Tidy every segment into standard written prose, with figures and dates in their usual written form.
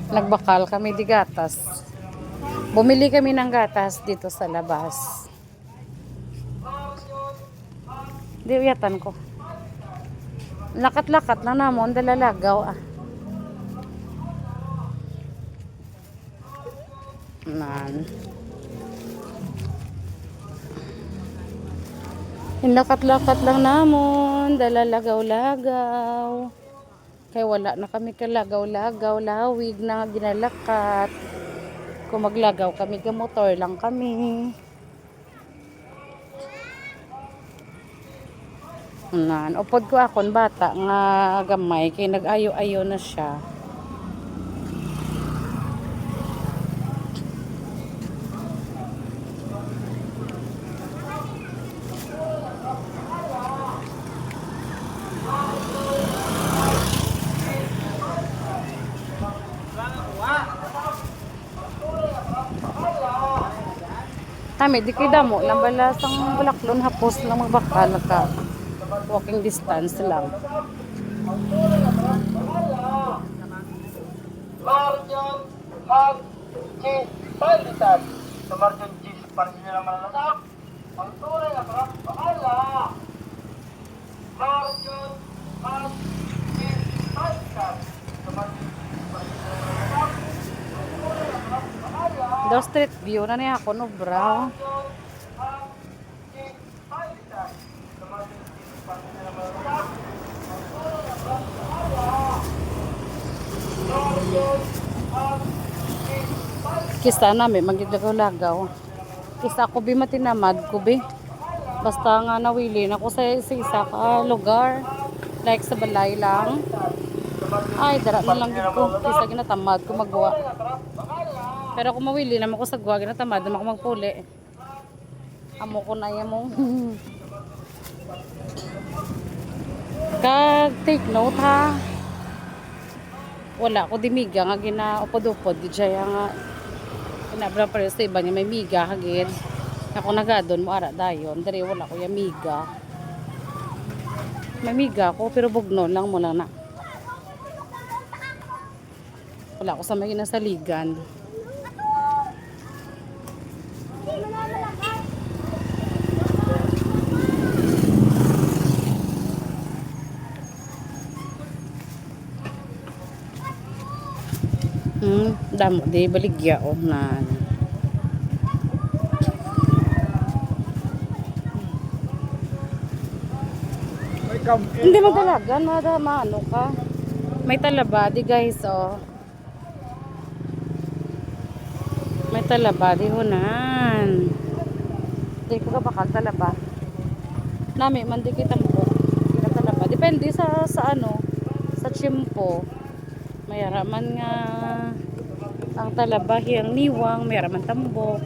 Nagbakal kami di gatas. Bumili kami ng gatas dito sa labas. Di uyatan ko. Lakat-lakat na namon dalalagaw ah. Nan. Lakat-lakat lang namon dalalagaw-lagaw. Kaya wala na kami kalagaw-lagaw, lawig na ginalakat. Kung maglagaw kami, motor lang kami. Nan, upod ko akon bata nga gamay kay nag-ayo-ayo na siya. Tami, di kay damo lang balasang bulaklon hapos lang magbakal ka. Walking distance lang. Marjon Hag Cheese Palitan. Sa Marjon Cheese para sa nila mananasak. Ang tunay na sarap bahala. Marjon Hag Cheese Palitan. Sa Marjon Cheese para sa nila mananasak. Ang tunay na sarap bahala. Daw street view na niya ako no bro. Marjon Hag Cheese Palitan. Sa Marjon Cheese para sa nila mananasak. Ang tunay na sarap bahala. Kisa namin magiglagaw-lagaw. Kisa ako bi matinamad ko bi. Basta nga nawili na ako sa isa ka lugar. Like sa balay lang. Ay, dara na lang ko. Kisa ginatamad ko magwa. Pero kung mawili naman ako sa gwa, ginatamad naman ako magpuli. Amo ko na yan mo. Kag take note ha. Wala ko di miga nga ginaupod-upod di jaya nga kinabra pa rin sa iba niya may miga hagid ako nagadon mo ara dayon dari wala ko ya miga may miga ko pero bugno lang mo lang na wala ko sa may ginasaligan. Damo di baligya o na hindi magdalagan maano ka may talaba di guys oh may talaba di hunan di ko ka bakal talaba nami man di kita mo kita talaba depende sa ano sa tiyempo mayaraman nga ang talaba hiyang niwang mayaraman tambok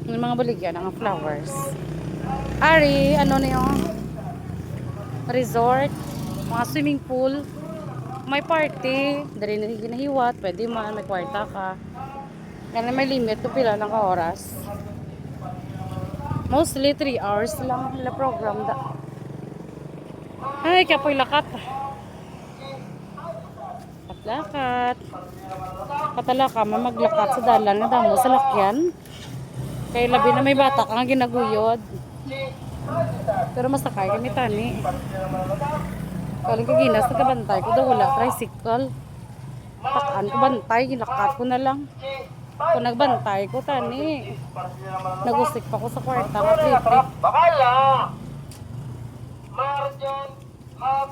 yung mga baligyan ng flowers ari ano niyo resort mga swimming pool may party dari na ginahiwat pwede man may kwarta ka yan may limit kung pila lang ka oras mostly 3 hours lang nila program da ay kapoy lakat lakat katala ka mamaglakat sa dalan nga damo sa lakyan kay labi na may bata ka nga ginaguyod pero masakay kami tani kaling kaginas nagkabantay ko daw wala tricycle takaan ko bantay ginakat ko na lang kung nagbantay ko tani nagusik pa ko sa kwarta nga trip Marjon Hag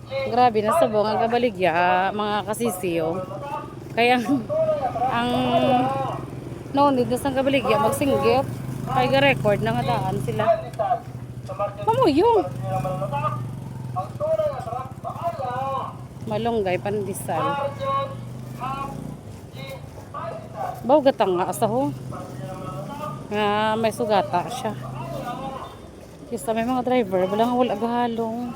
grabe na sa bunga kabaligya mga kasisiyo kaya ang no need na sa kabaligya magsinggit kaya ga-record na nga daan sila mamuyong malunggay pandesal baw gatang nga asaho nga may sugata siya kisa may mga driver wala nga wala gahalong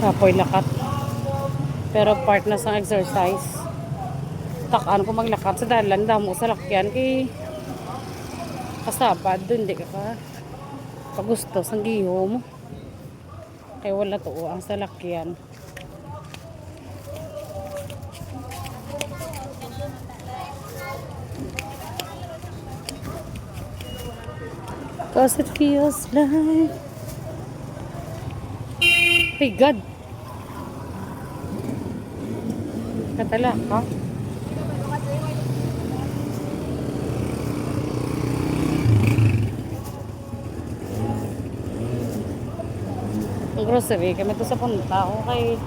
kapoy lakat Pero part na sa exercise. Takaan ko maglakad sa dalan damo sa lakyan kay kasabad doon di ka pagusto sa giho mo. Kaya wala to ang salakyan. Cause it feels like ay God. Katala ka. Ang grocery kami to sa punta ko kay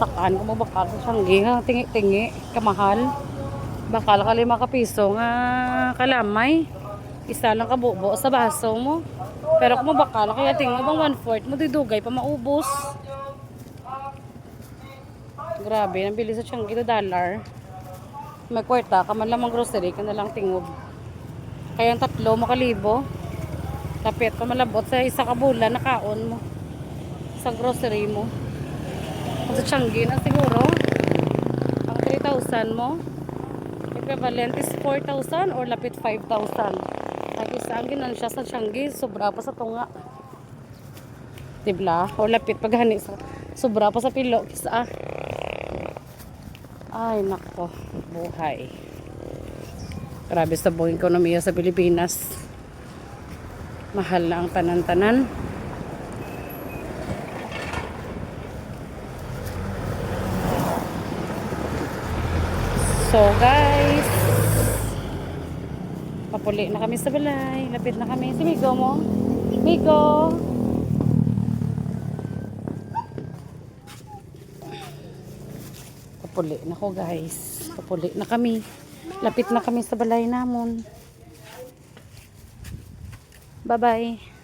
takaan ko mo bakal sa Sanggi nga tingi-tingi kamahal. Bakal ka 5 ka piso nga kalamay. Isa lang kabubo sa baso mo. Pero kung mabakal kaya tingnan bang 1/4 mo didugay pa maubos. Grabe, nabili sa Sanggi $2. May kwarta ka man lamang grocery ka na lang tingob. Kaya ang 3 makalibo. Lapit pa malabot sa isa ka bulan na kaon mo. Sa grocery mo. Kung sa Sanggi na siguro ang 3,000 mo equivalent is 4,000 or lapit 5,000. Ay isa ang ginan siya sa Sanggi, sobra pa sa tunga. Dibla? O lapit paghani sa sobra pa sa pilo kisa. Ay nako, buhay. Grabe sa buong ekonomiya sa Pilipinas. Mahal na ang tanan-tanan. So guys, papuli na kami sa balay. Lapit na kami. Si Migo mo. Migo! Papuli na ko guys. Papuli na kami. Lapit na kami sa balay namon. Bye bye.